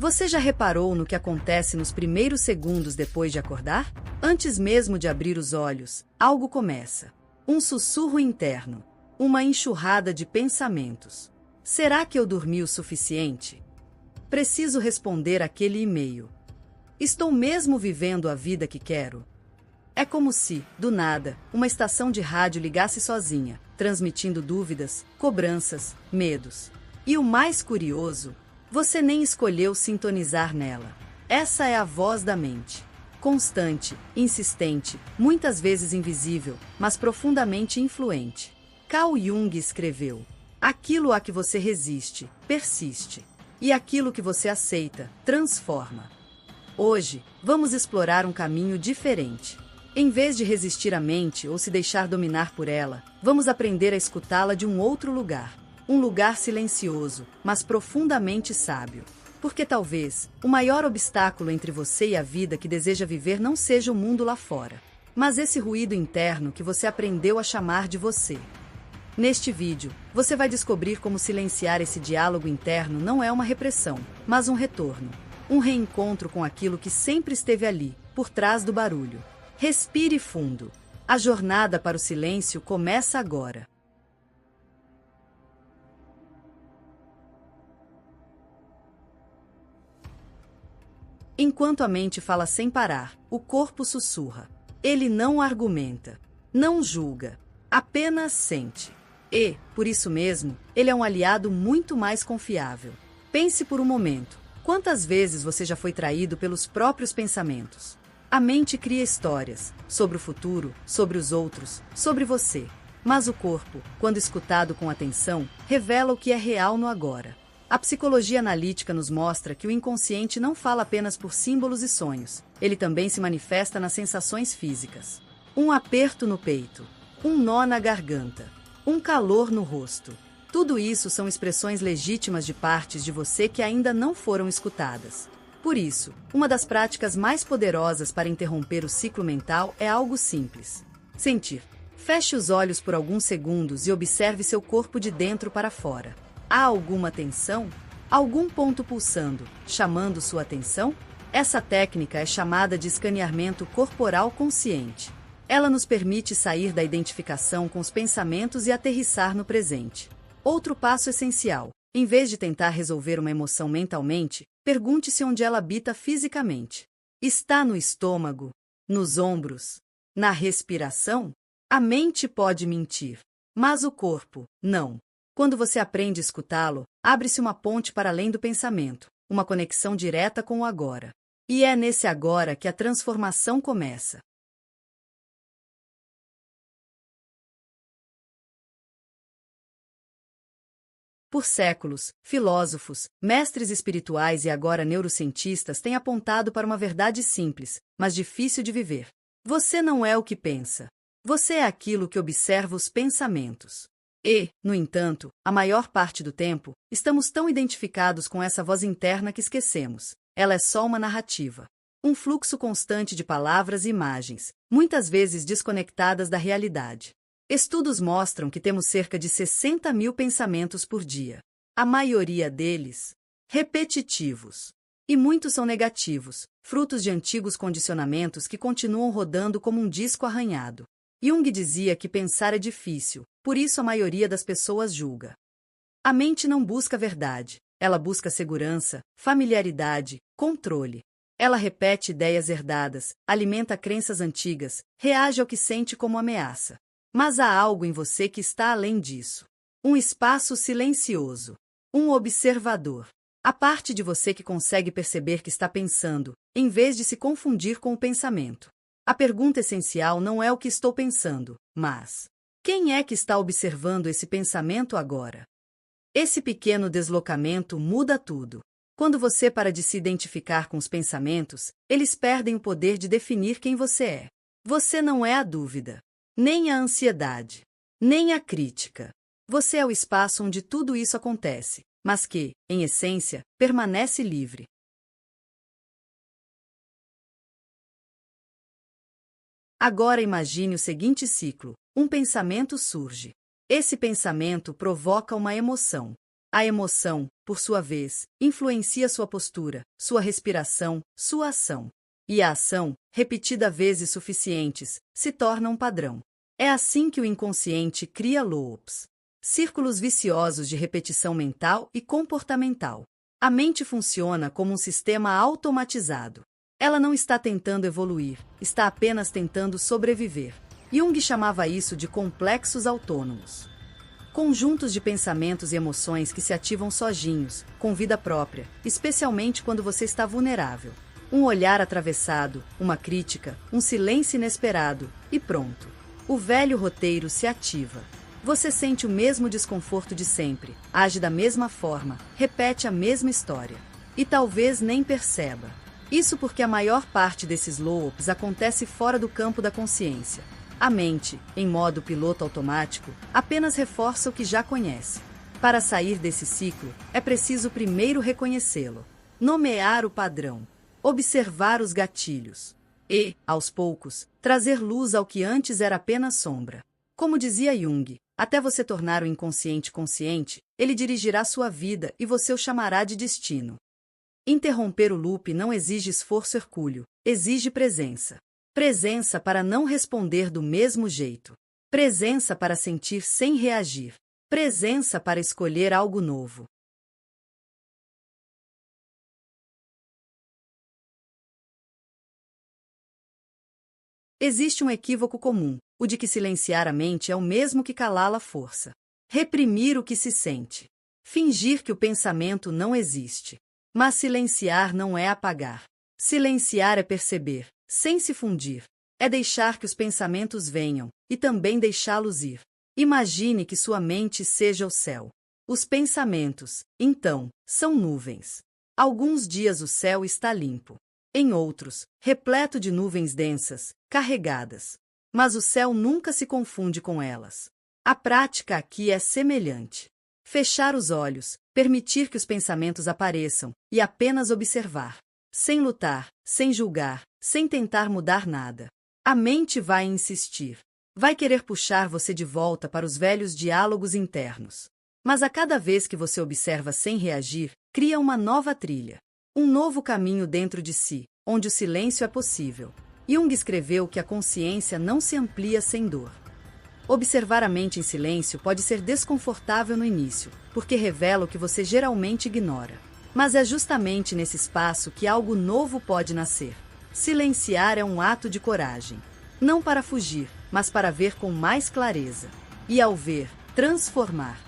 Você já reparou no que acontece nos primeiros segundos depois de acordar? Antes mesmo de abrir os olhos, algo começa. Um sussurro interno. Uma enxurrada de pensamentos. Será que eu dormi o suficiente? Preciso responder aquele e-mail. Estou mesmo vivendo a vida que quero? É como se, do nada, uma estação de rádio ligasse sozinha, transmitindo dúvidas, cobranças, medos. E o mais curioso, você nem escolheu sintonizar nela. Essa é a voz da mente. Constante, insistente, muitas vezes invisível, mas profundamente influente. Carl Jung escreveu: aquilo a que você resiste, persiste. E aquilo que você aceita, transforma. Hoje, vamos explorar um caminho diferente. Em vez de resistir à mente ou se deixar dominar por ela, vamos aprender a escutá-la de um outro lugar. Um lugar silencioso, mas profundamente sábio. Porque talvez, o maior obstáculo entre você e a vida que deseja viver não seja o mundo lá fora, mas esse ruído interno que você aprendeu a chamar de você. Neste vídeo, você vai descobrir como silenciar esse diálogo interno não é uma repressão, mas um retorno. Um reencontro com aquilo que sempre esteve ali, por trás do barulho. Respire fundo. A jornada para o silêncio começa agora. Enquanto a mente fala sem parar, o corpo sussurra. Ele não argumenta, não julga, apenas sente. E, por isso mesmo, ele é um aliado muito mais confiável. Pense por um momento. Quantas vezes você já foi traído pelos próprios pensamentos? A mente cria histórias, sobre o futuro, sobre os outros, sobre você. Mas o corpo, quando escutado com atenção, revela o que é real no agora. A psicologia analítica nos mostra que o inconsciente não fala apenas por símbolos e sonhos. Ele também se manifesta nas sensações físicas. Um aperto no peito, um nó na garganta, um calor no rosto. Tudo isso são expressões legítimas de partes de você que ainda não foram escutadas. Por isso, uma das práticas mais poderosas para interromper o ciclo mental é algo simples. Sentir. Feche os olhos por alguns segundos e observe seu corpo de dentro para fora. Há alguma tensão? Algum ponto pulsando, chamando sua atenção? Essa técnica é chamada de escaneamento corporal consciente. Ela nos permite sair da identificação com os pensamentos e aterrissar no presente. Outro passo essencial: em vez de tentar resolver uma emoção mentalmente, pergunte-se onde ela habita fisicamente. Está no estômago? Nos ombros? Na respiração? A mente pode mentir, mas o corpo, não. Quando você aprende a escutá-lo, abre-se uma ponte para além do pensamento, uma conexão direta com o agora. E é nesse agora que a transformação começa. Por séculos, filósofos, mestres espirituais e agora neurocientistas têm apontado para uma verdade simples, mas difícil de viver. Você não é o que pensa. Você é aquilo que observa os pensamentos. E, no entanto, a maior parte do tempo, estamos tão identificados com essa voz interna que esquecemos. Ela é só uma narrativa. Um fluxo constante de palavras e imagens, muitas vezes desconectadas da realidade. Estudos mostram que temos cerca de 60 mil pensamentos por dia. A maioria deles, repetitivos. E muitos são negativos, frutos de antigos condicionamentos que continuam rodando como um disco arranhado. Jung dizia que pensar é difícil, por isso a maioria das pessoas julga. A mente não busca verdade, ela busca segurança, familiaridade, controle. Ela repete ideias herdadas, alimenta crenças antigas, reage ao que sente como ameaça. Mas há algo em você que está além disso. Um espaço silencioso. Um observador. A parte de você que consegue perceber que está pensando, em vez de se confundir com o pensamento. A pergunta essencial não é o que estou pensando, mas quem é que está observando esse pensamento agora? Esse pequeno deslocamento muda tudo. Quando você para de se identificar com os pensamentos, eles perdem o poder de definir quem você é. Você não é a dúvida. Nem a ansiedade, nem a crítica. Você é o espaço onde tudo isso acontece, mas que, em essência, permanece livre. Agora imagine o seguinte ciclo: um pensamento surge. Esse pensamento provoca uma emoção. A emoção, por sua vez, influencia sua postura, sua respiração, sua ação. E a ação, repetida vezes suficientes, se torna um padrão. É assim que o inconsciente cria loops. Círculos viciosos de repetição mental e comportamental. A mente funciona como um sistema automatizado. Ela não está tentando evoluir, está apenas tentando sobreviver. Jung chamava isso de complexos autônomos. Conjuntos de pensamentos e emoções que se ativam sozinhos, com vida própria, especialmente quando você está vulnerável. Um olhar atravessado, uma crítica, um silêncio inesperado, e pronto. O velho roteiro se ativa. Você sente o mesmo desconforto de sempre, age da mesma forma, repete a mesma história. E talvez nem perceba. Isso porque a maior parte desses loops acontece fora do campo da consciência. A mente, em modo piloto automático, apenas reforça o que já conhece. Para sair desse ciclo, é preciso primeiro reconhecê-lo, nomear o padrão, observar os gatilhos e, aos poucos, trazer luz ao que antes era apenas sombra. Como dizia Jung, até você tornar o inconsciente consciente, ele dirigirá sua vida e você o chamará de destino. Interromper o loop não exige esforço hercúleo, exige presença. Presença para não responder do mesmo jeito. Presença para sentir sem reagir. Presença para escolher algo novo. Existe um equívoco comum, o de que silenciar a mente é o mesmo que calá-la à força. Reprimir o que se sente. Fingir que o pensamento não existe. Mas silenciar não é apagar. Silenciar é perceber, sem se fundir. É deixar que os pensamentos venham, e também deixá-los ir. Imagine que sua mente seja o céu. Os pensamentos, então, são nuvens. Alguns dias o céu está limpo. Em outros, repleto de nuvens densas, carregadas. Mas o céu nunca se confunde com elas. A prática aqui é semelhante. Fechar os olhos, permitir que os pensamentos apareçam, e apenas observar. Sem lutar, sem julgar, sem tentar mudar nada. A mente vai insistir. Vai querer puxar você de volta para os velhos diálogos internos. Mas a cada vez que você observa sem reagir, cria uma nova trilha. Um novo caminho dentro de si, onde o silêncio é possível. Jung escreveu que a consciência não se amplia sem dor. Observar a mente em silêncio pode ser desconfortável no início, porque revela o que você geralmente ignora. Mas é justamente nesse espaço que algo novo pode nascer. Silenciar é um ato de coragem. Não para fugir, mas para ver com mais clareza. E ao ver, transformar.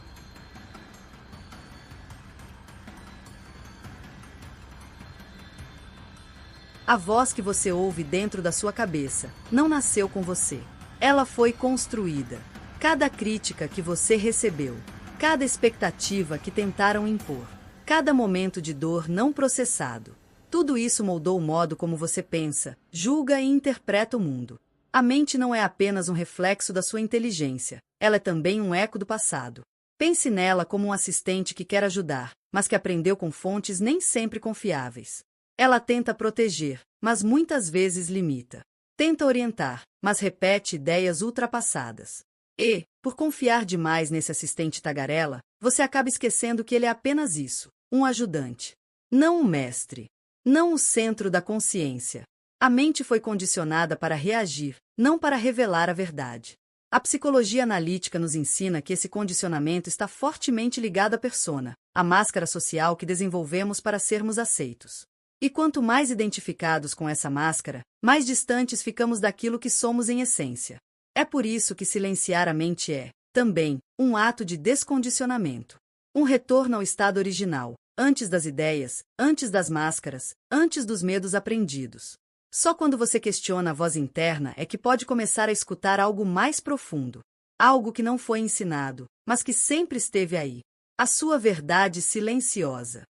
A voz que você ouve dentro da sua cabeça não nasceu com você. Ela foi construída. Cada crítica que você recebeu, cada expectativa que tentaram impor, cada momento de dor não processado. Tudo isso moldou o modo como você pensa, julga e interpreta o mundo. A mente não é apenas um reflexo da sua inteligência, ela é também um eco do passado. Pense nela como um assistente que quer ajudar, mas que aprendeu com fontes nem sempre confiáveis. Ela tenta proteger, mas muitas vezes limita. Tenta orientar, mas repete ideias ultrapassadas. E, por confiar demais nesse assistente tagarela, você acaba esquecendo que ele é apenas isso, um ajudante. Não um mestre. Não o centro da consciência. A mente foi condicionada para reagir, não para revelar a verdade. A psicologia analítica nos ensina que esse condicionamento está fortemente ligado à persona, a máscara social que desenvolvemos para sermos aceitos. E quanto mais identificados com essa máscara, mais distantes ficamos daquilo que somos em essência. É por isso que silenciar a mente é, também, um ato de descondicionamento. Um retorno ao estado original, antes das ideias, antes das máscaras, antes dos medos aprendidos. Só quando você questiona a voz interna é que pode começar a escutar algo mais profundo. Algo que não foi ensinado, mas que sempre esteve aí. A sua verdade silenciosa.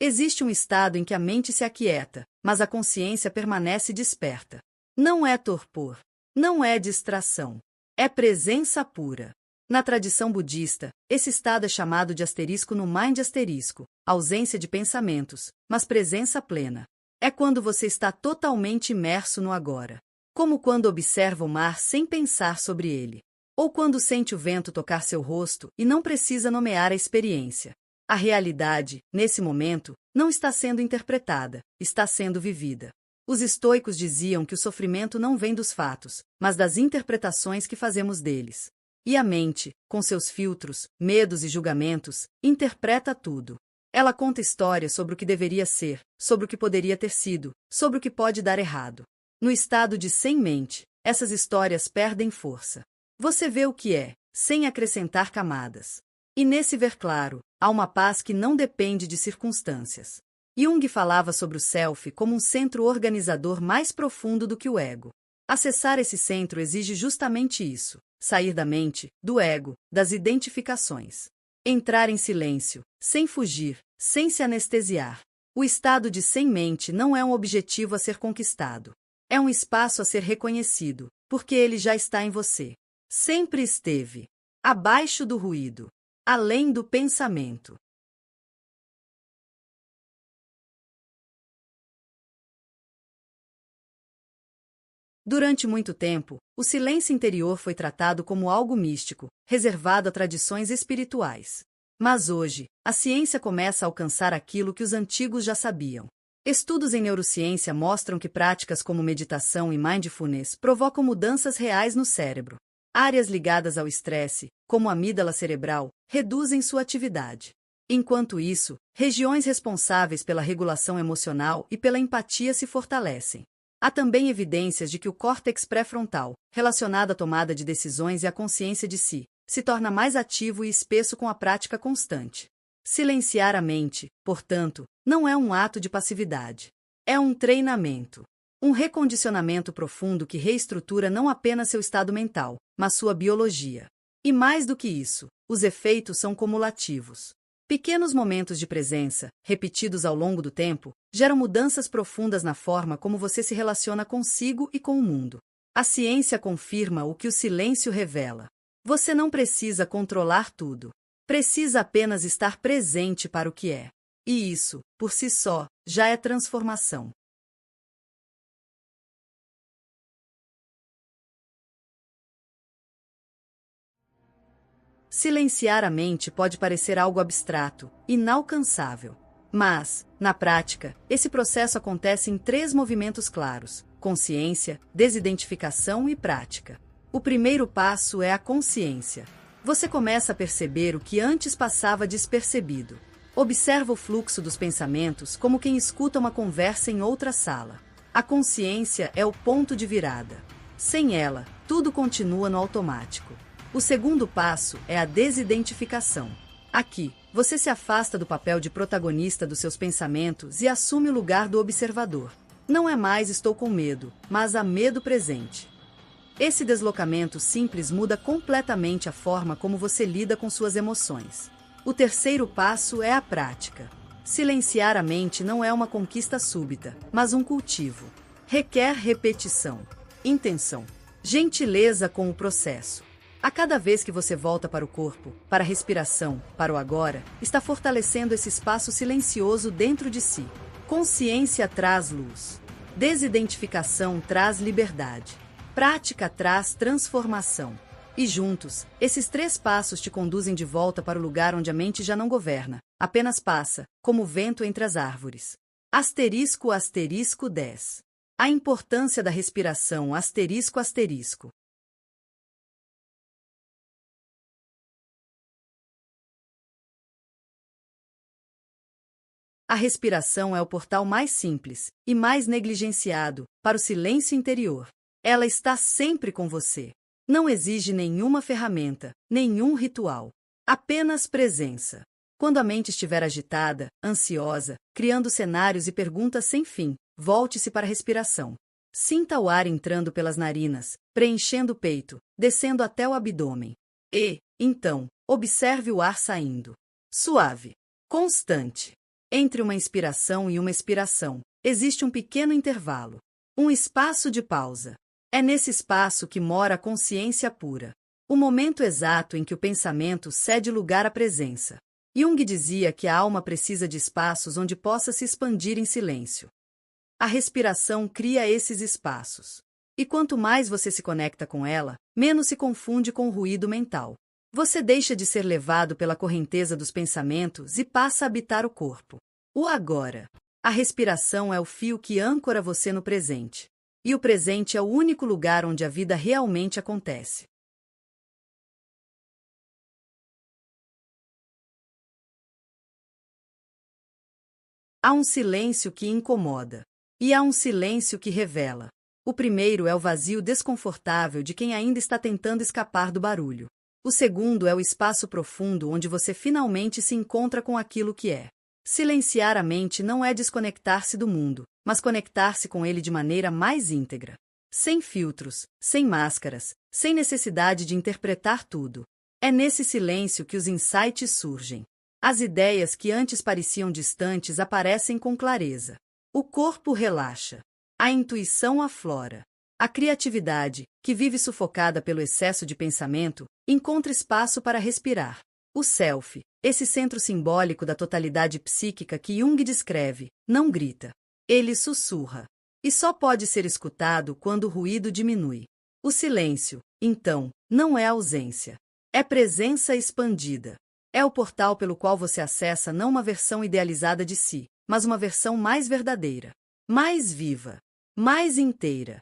Existe um estado em que a mente se aquieta, mas a consciência permanece desperta. Não é torpor. Não é distração. É presença pura. Na tradição budista, esse estado é chamado de asterisco no mind asterisco, ausência de pensamentos, mas presença plena. É quando você está totalmente imerso no agora. como quando observa o mar sem pensar sobre ele, ou quando sente o vento tocar seu rosto e não precisa nomear a experiência. A realidade, nesse momento, não está sendo interpretada, está sendo vivida. Os estoicos diziam que o sofrimento não vem dos fatos, mas das interpretações que fazemos deles. E a mente, com seus filtros, medos e julgamentos, interpreta tudo. Ela conta histórias sobre o que deveria ser, sobre o que poderia ter sido, sobre o que pode dar errado. No estado de sem mente, essas histórias perdem força. Você vê o que é, sem acrescentar camadas. E nesse ver claro, há uma paz que não depende de circunstâncias. Jung falava sobre o self como um centro organizador mais profundo do que o ego. Acessar esse centro exige justamente isso: sair da mente, do ego, das identificações. Entrar em silêncio, sem fugir, sem se anestesiar. O estado de sem mente não é um objetivo a ser conquistado. É um espaço a ser reconhecido, porque ele já está em você. Sempre esteve. Abaixo do ruído. Além do pensamento. Durante muito tempo, o silêncio interior foi tratado como algo místico, reservado a tradições espirituais. Mas hoje, a ciência começa a alcançar aquilo que os antigos já sabiam. Estudos em neurociência mostram que práticas como meditação e mindfulness provocam mudanças reais no cérebro. Áreas ligadas ao estresse, como a amígdala cerebral, reduzem sua atividade. Enquanto isso, regiões responsáveis pela regulação emocional e pela empatia se fortalecem. Há também evidências de que o córtex pré-frontal, relacionado à tomada de decisões e à consciência de si, se torna mais ativo e espesso com a prática constante. Silenciar a mente, portanto, não é um ato de passividade. É um treinamento. Um recondicionamento profundo que reestrutura não apenas seu estado mental, mas sua biologia. E mais do que isso, os efeitos são cumulativos. Pequenos momentos de presença, repetidos ao longo do tempo, geram mudanças profundas na forma como você se relaciona consigo e com o mundo. A ciência confirma o que o silêncio revela. Você não precisa controlar tudo. Precisa apenas estar presente para o que é. E isso, por si só, já é transformação. Silenciar a mente pode parecer algo abstrato, inalcançável. Mas, na prática, esse processo acontece em 3 movimentos claros: consciência, desidentificação e prática. O primeiro passo é a consciência. Você começa a perceber o que antes passava despercebido. Observa o fluxo dos pensamentos como quem escuta uma conversa em outra sala. A consciência é o ponto de virada. Sem ela, tudo continua no automático. O segundo passo é a desidentificação. Aqui, você se afasta do papel de protagonista dos seus pensamentos e assume o lugar do observador. Não é mais estou com medo, mas há medo presente. Esse deslocamento simples muda completamente a forma como você lida com suas emoções. O terceiro passo é a prática. Silenciar a mente não é uma conquista súbita, mas um cultivo. Requer repetição, intenção, gentileza com o processo. A cada vez que você volta para o corpo, para a respiração, para o agora, está fortalecendo esse espaço silencioso dentro de si. Consciência traz luz. Desidentificação traz liberdade. Prática traz transformação. E juntos, esses 3 passos te conduzem de volta para o lugar onde a mente já não governa, apenas passa, como o vento entre as árvores. Asterisco asterisco 10. A importância da respiração asterisco asterisco. A respiração é o portal mais simples e mais negligenciado para o silêncio interior. Ela está sempre com você. Não exige nenhuma ferramenta, nenhum ritual. Apenas presença. Quando a mente estiver agitada, ansiosa, criando cenários e perguntas sem fim, volte-se para a respiração. Sinta o ar entrando pelas narinas, preenchendo o peito, descendo até o abdômen. E, então, observe o ar saindo. Suave. Constante. Entre uma inspiração e uma expiração, existe um pequeno intervalo. Um espaço de pausa. É nesse espaço que mora a consciência pura. O momento exato em que o pensamento cede lugar à presença. Jung dizia que a alma precisa de espaços onde possa se expandir em silêncio. A respiração cria esses espaços. E quanto mais você se conecta com ela, menos se confunde com o ruído mental. Você deixa de ser levado pela correnteza dos pensamentos e passa a habitar o corpo. O agora. A respiração é o fio que âncora você no presente. E o presente é o único lugar onde a vida realmente acontece. Há um silêncio que incomoda. E há um silêncio que revela. O primeiro é o vazio desconfortável de quem ainda está tentando escapar do barulho. O segundo é o espaço profundo onde você finalmente se encontra com aquilo que é. Silenciar a mente não é desconectar-se do mundo, mas conectar-se com ele de maneira mais íntegra. Sem filtros, sem máscaras, sem necessidade de interpretar tudo. É nesse silêncio que os insights surgem. As ideias que antes pareciam distantes aparecem com clareza. O corpo relaxa. A intuição aflora. A criatividade, que vive sufocada pelo excesso de pensamento, encontra espaço para respirar. O self, esse centro simbólico da totalidade psíquica que Jung descreve, não grita. Ele sussurra. E só pode ser escutado quando o ruído diminui. O silêncio, então, não é ausência. É presença expandida. É o portal pelo qual você acessa não uma versão idealizada de si, mas uma versão mais verdadeira, mais viva, mais inteira.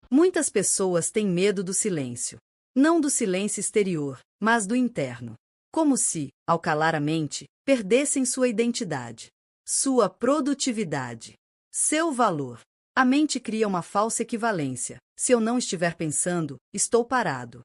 Muitas pessoas têm medo do silêncio. Não do silêncio exterior, mas do interno. Como se, ao calar a mente, perdessem sua identidade, sua produtividade, seu valor. A mente cria uma falsa equivalência. Se eu não estiver pensando, estou parado.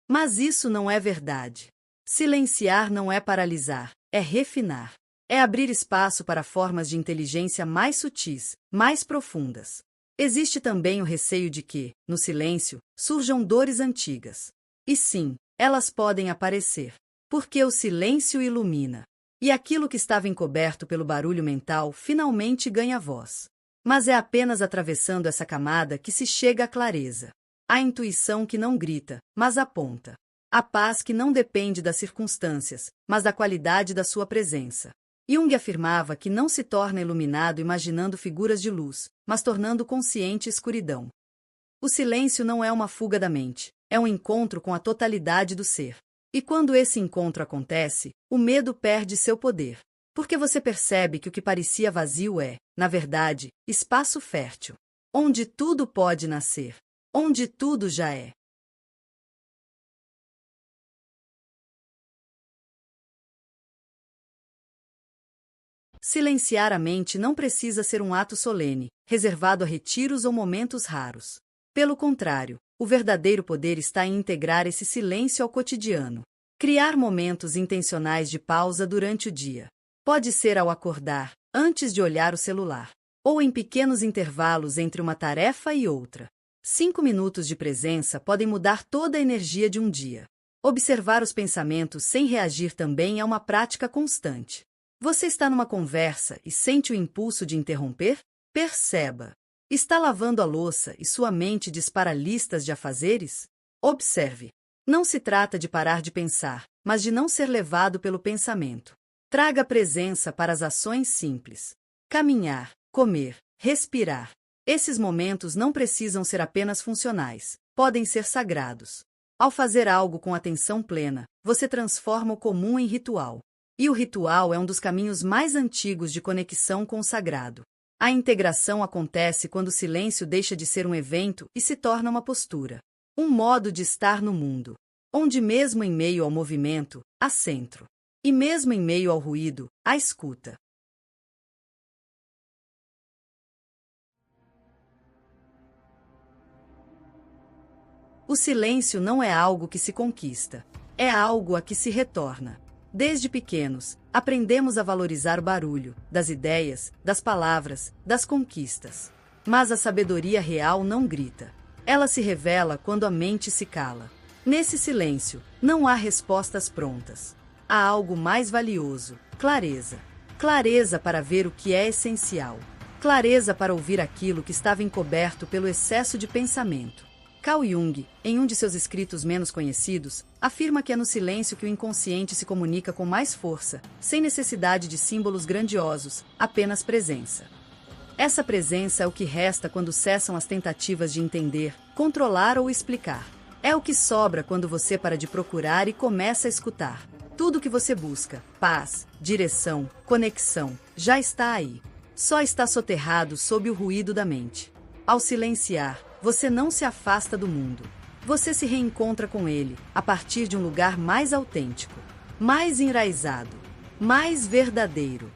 Mas isso não é verdade. Silenciar não é paralisar, é refinar. É abrir espaço para formas de inteligência mais sutis, mais profundas. Existe também o receio de que, no silêncio, surjam dores antigas. E sim, elas podem aparecer. Porque o silêncio ilumina. E aquilo que estava encoberto pelo barulho mental finalmente ganha voz. Mas é apenas atravessando essa camada que se chega à clareza. A intuição que não grita, mas aponta. A paz que não depende das circunstâncias, mas da qualidade da sua presença. Jung afirmava que não se torna iluminado imaginando figuras de luz, mas tornando consciente escuridão. O silêncio não é uma fuga da mente, é um encontro com a totalidade do ser. E quando esse encontro acontece, o medo perde seu poder. Porque você percebe que o que parecia vazio é, na verdade, espaço fértil. Onde tudo pode nascer. Onde tudo já é. Silenciar a mente não precisa ser um ato solene, reservado a retiros ou momentos raros. Pelo contrário, o verdadeiro poder está em integrar esse silêncio ao cotidiano. Criar momentos intencionais de pausa durante o dia. Pode ser ao acordar, antes de olhar o celular, ou em pequenos intervalos entre uma tarefa e outra. 5 minutos de presença podem mudar toda a energia de um dia. Observar os pensamentos sem reagir também é uma prática constante. Você está numa conversa e sente o impulso de interromper? Perceba. Está lavando a louça e sua mente dispara listas de afazeres? Observe. Não se trata de parar de pensar, mas de não ser levado pelo pensamento. Traga presença para as ações simples. Caminhar, comer, respirar. Esses momentos não precisam ser apenas funcionais, podem ser sagrados. Ao fazer algo com atenção plena, você transforma o comum em ritual. E o ritual é um dos caminhos mais antigos de conexão com o sagrado. A integração acontece quando o silêncio deixa de ser um evento e se torna uma postura. Um modo de estar no mundo. Onde mesmo em meio ao movimento, há centro. E mesmo em meio ao ruído, há escuta. O silêncio não é algo que se conquista. É algo a que se retorna. Desde pequenos, aprendemos a valorizar o barulho, das ideias, das palavras, das conquistas. Mas a sabedoria real não grita. Ela se revela quando a mente se cala. Nesse silêncio, não há respostas prontas. Há algo mais valioso: clareza. Clareza para ver o que é essencial. Clareza para ouvir aquilo que estava encoberto pelo excesso de pensamento. Carl Jung, em um de seus escritos menos conhecidos, afirma que é no silêncio que o inconsciente se comunica com mais força, sem necessidade de símbolos grandiosos, apenas presença. Essa presença é o que resta quando cessam as tentativas de entender, controlar ou explicar. É o que sobra quando você para de procurar e começa a escutar. Tudo o que você busca, paz, direção, conexão, já está aí. Só está soterrado sob o ruído da mente. Ao silenciar, você não se afasta do mundo. Você se reencontra com ele, a partir de um lugar mais autêntico, mais enraizado, mais verdadeiro.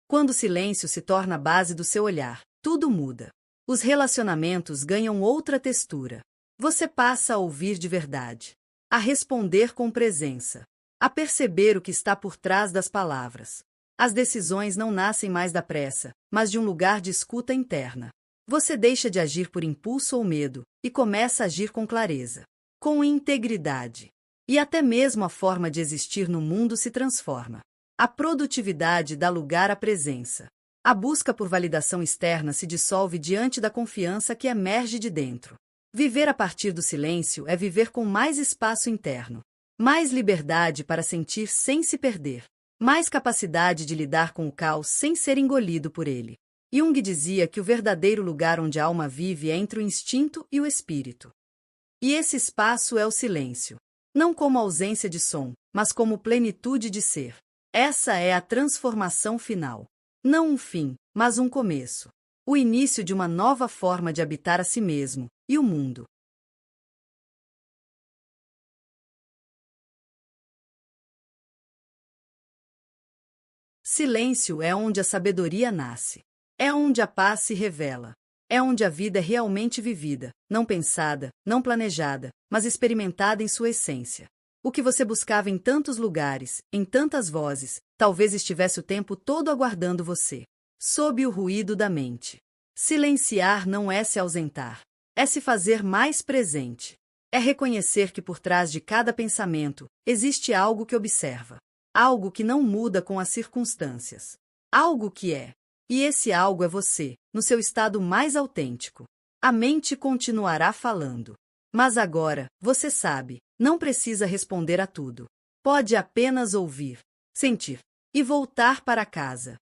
Quando o silêncio se torna a base do seu olhar, tudo muda. Os relacionamentos ganham outra textura. Você passa a ouvir de verdade, a responder com presença, a perceber o que está por trás das palavras. As decisões não nascem mais da pressa, mas de um lugar de escuta interna. Você deixa de agir por impulso ou medo e começa a agir com clareza, com integridade. E até mesmo a forma de existir no mundo se transforma. A produtividade dá lugar à presença. A busca por validação externa se dissolve diante da confiança que emerge de dentro. Viver a partir do silêncio é viver com mais espaço interno. Mais liberdade para sentir sem se perder. Mais capacidade de lidar com o caos sem ser engolido por ele. Jung dizia que o verdadeiro lugar onde a alma vive é entre o instinto e o espírito. E esse espaço é o silêncio. Não como ausência de som, mas como plenitude de ser. Essa é a transformação final. Não um fim, mas um começo. O início de uma nova forma de habitar a si mesmo e o mundo. Silêncio é onde a sabedoria nasce. É onde a paz se revela. É onde a vida é realmente vivida, não pensada, não planejada, mas experimentada em sua essência. O que você buscava em tantos lugares, em tantas vozes, talvez estivesse o tempo todo aguardando você, sob o ruído da mente. Silenciar não é se ausentar, é se fazer mais presente. É reconhecer que por trás de cada pensamento existe algo que observa. Algo que não muda com as circunstâncias. Algo que é. E esse algo é você, no seu estado mais autêntico. A mente continuará falando. Mas agora, você sabe, não precisa responder a tudo. Pode apenas ouvir, sentir e voltar para casa.